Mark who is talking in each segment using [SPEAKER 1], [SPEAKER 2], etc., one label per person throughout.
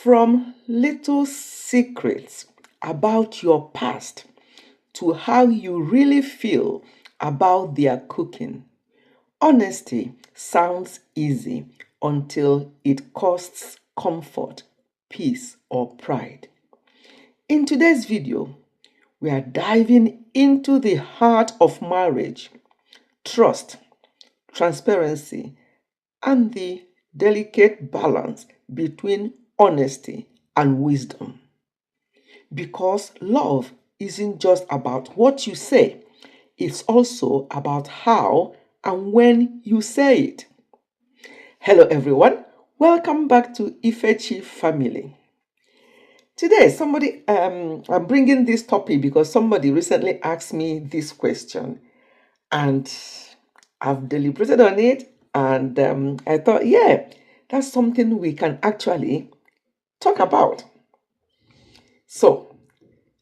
[SPEAKER 1] From little secrets about your past to how you really feel about their cooking, honesty sounds easy until it costs comfort, peace, or pride. In today's video, we are diving into the heart of marriage, trust, transparency, and the delicate balance between honesty and wisdom. Because love isn't just about what you say, it's also about how and when you say it. Hello, everyone. Welcome back to Ifechi Family. Today, I'm bringing this topic because somebody recently asked me this question, and I've deliberated on it, and I thought, yeah, that's something we can actually talk about. So,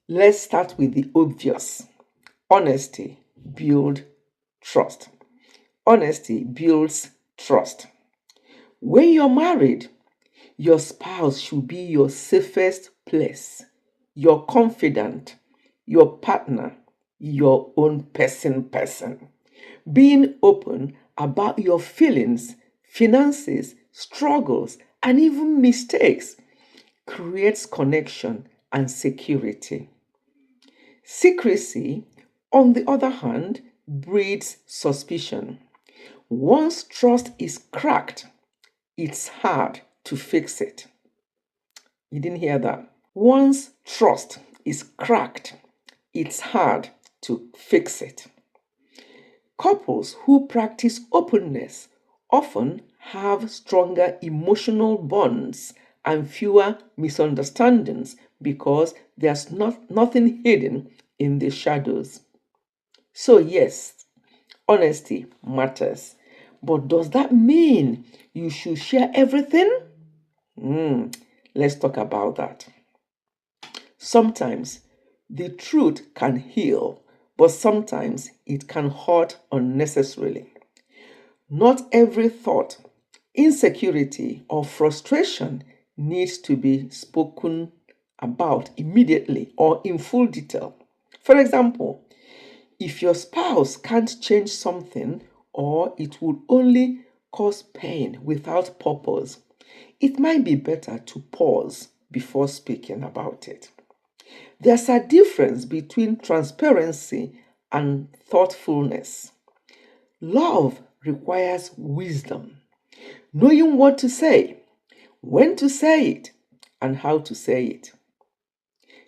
[SPEAKER 1] let's start with the obvious. Honesty builds trust. Honesty builds trust. When you're married, your spouse should be your safest place, your confidant, your partner, your own person. Being open about your feelings, finances, struggles, and even mistakes creates connection and security. Secrecy, on the other hand, breeds suspicion. Once trust is cracked, it's hard to fix it. You didn't hear that? Once trust is cracked, it's hard to fix it. Couples who practice openness often have stronger emotional bonds and fewer misunderstandings because there's nothing hidden in the shadows. So, yes, honesty matters. But does that mean you should share everything? Let's talk about that. Sometimes the truth can heal, but sometimes it can hurt unnecessarily. Not every thought, insecurity, or frustration needs to be spoken about immediately or in full detail. For example, if your spouse can't change something or it will only cause pain without purpose, it might be better to pause before speaking about it. There's a difference between transparency and thoughtfulness. Love requires wisdom, knowing what to say, when to say it, and how to say it.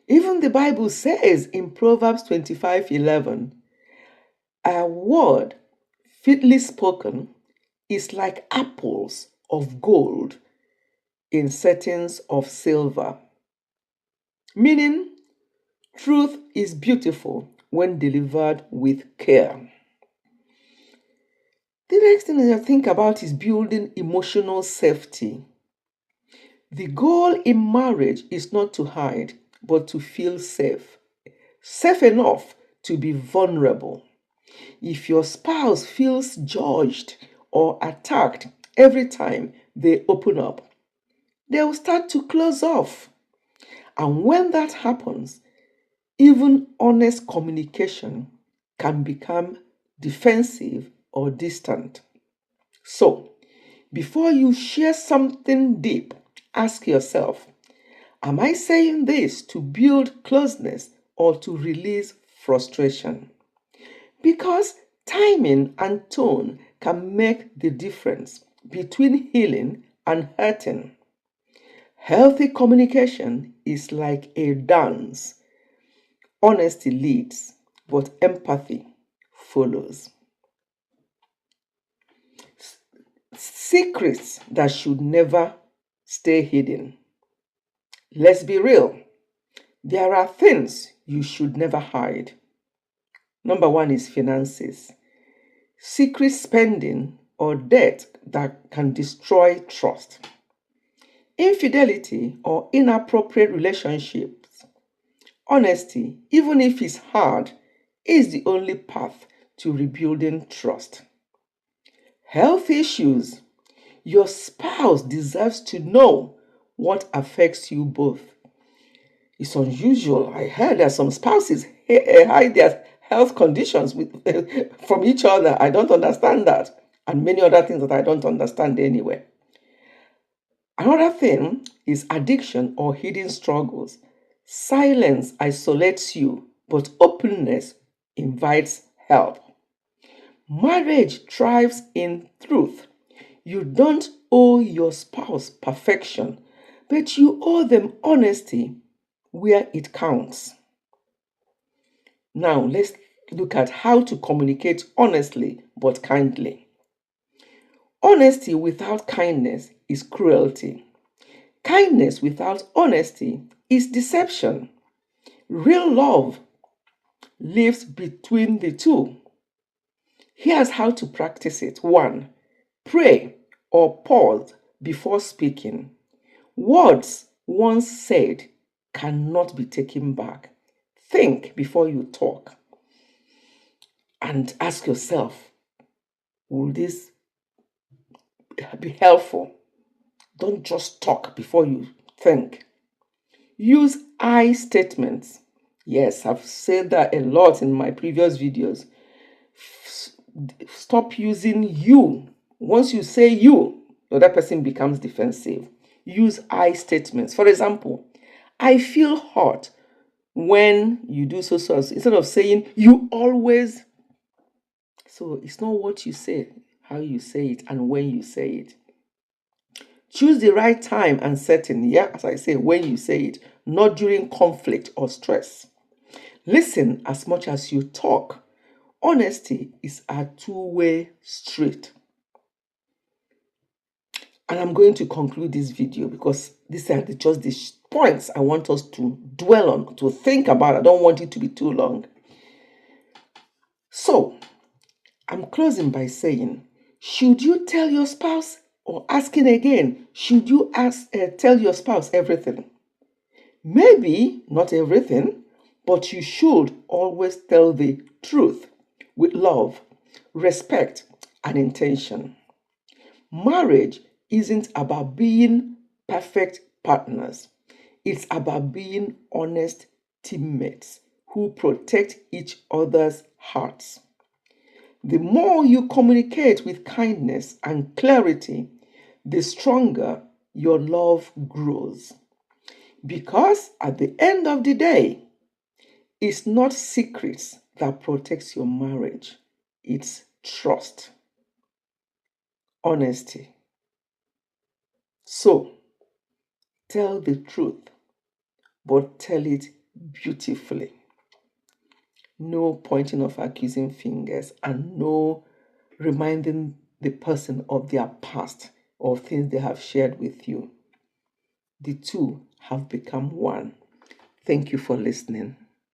[SPEAKER 1] Even the Bible says in Proverbs 25:11, a word fitly spoken is like apples of gold in settings of silver. Meaning, truth is beautiful when delivered with care. The next thing I think about is building emotional safety. The goal in marriage is not to hide, but to feel safe. Safe enough to be vulnerable. If your spouse feels judged or attacked every time they open up, they will start to close off. And when that happens, even honest communication can become defensive or distant. So, before you share something deep, ask yourself, am I saying this to build closeness or to release frustration? Because timing and tone can make the difference between healing and hurting. Healthy communication is like a dance. Honesty leads, but empathy follows. Secrets that should never stay hidden. Let's be real. There are things you should never hide. Number one is finances. Secret spending or debt that can destroy trust. Infidelity or inappropriate relationships. Honesty, even if it's hard, is the only path to rebuilding trust. Health issues. Your spouse deserves to know what affects you both. It's unusual. I heard that some spouses hide their health conditions from each other. I don't understand that. And many other things that I don't understand anyway. Another thing is addiction or hidden struggles. Silence isolates you, but openness invites help. Marriage thrives in truth. You don't owe your spouse perfection, but you owe them honesty where it counts. Now, let's look at how to communicate honestly but kindly. Honesty without kindness is cruelty. Kindness without honesty is deception. Real love lives between the two. Here's how to practice it. 1. Pray or pause before speaking. Words once said cannot be taken back. Think before you talk and ask yourself, will this be helpful? Don't just talk before you think. Use I statements. Yes, I've said that a lot in my previous videos. Stop using you. Once you say you, the other person becomes defensive. Use I statements. For example, I feel hot when you do so. Instead of saying you always. So it's not what you say, how you say it, and when you say it. Choose the right time and setting. Yeah, as I say, when you say it, not during conflict or stress. Listen as much as you talk. Honesty is a two-way street. And I'm going to conclude this video because these are just the points I want us to dwell on, to think about. I don't want it to be too long. So, I'm closing by saying, should you tell your spouse, or asking again, should you tell your spouse everything? Maybe not everything, but you should always tell the truth with love, respect, and intention. Marriage isn't about being perfect partners. It's about being honest teammates who protect each other's hearts. The more you communicate with kindness and clarity, the stronger your love grows. Because at the end of the day, it's not secrets that protects your marriage. It's trust, honesty. So, tell the truth, but tell it beautifully. No pointing of accusing fingers and no reminding the person of their past or things they have shared with you. The two have become one. Thank you for listening.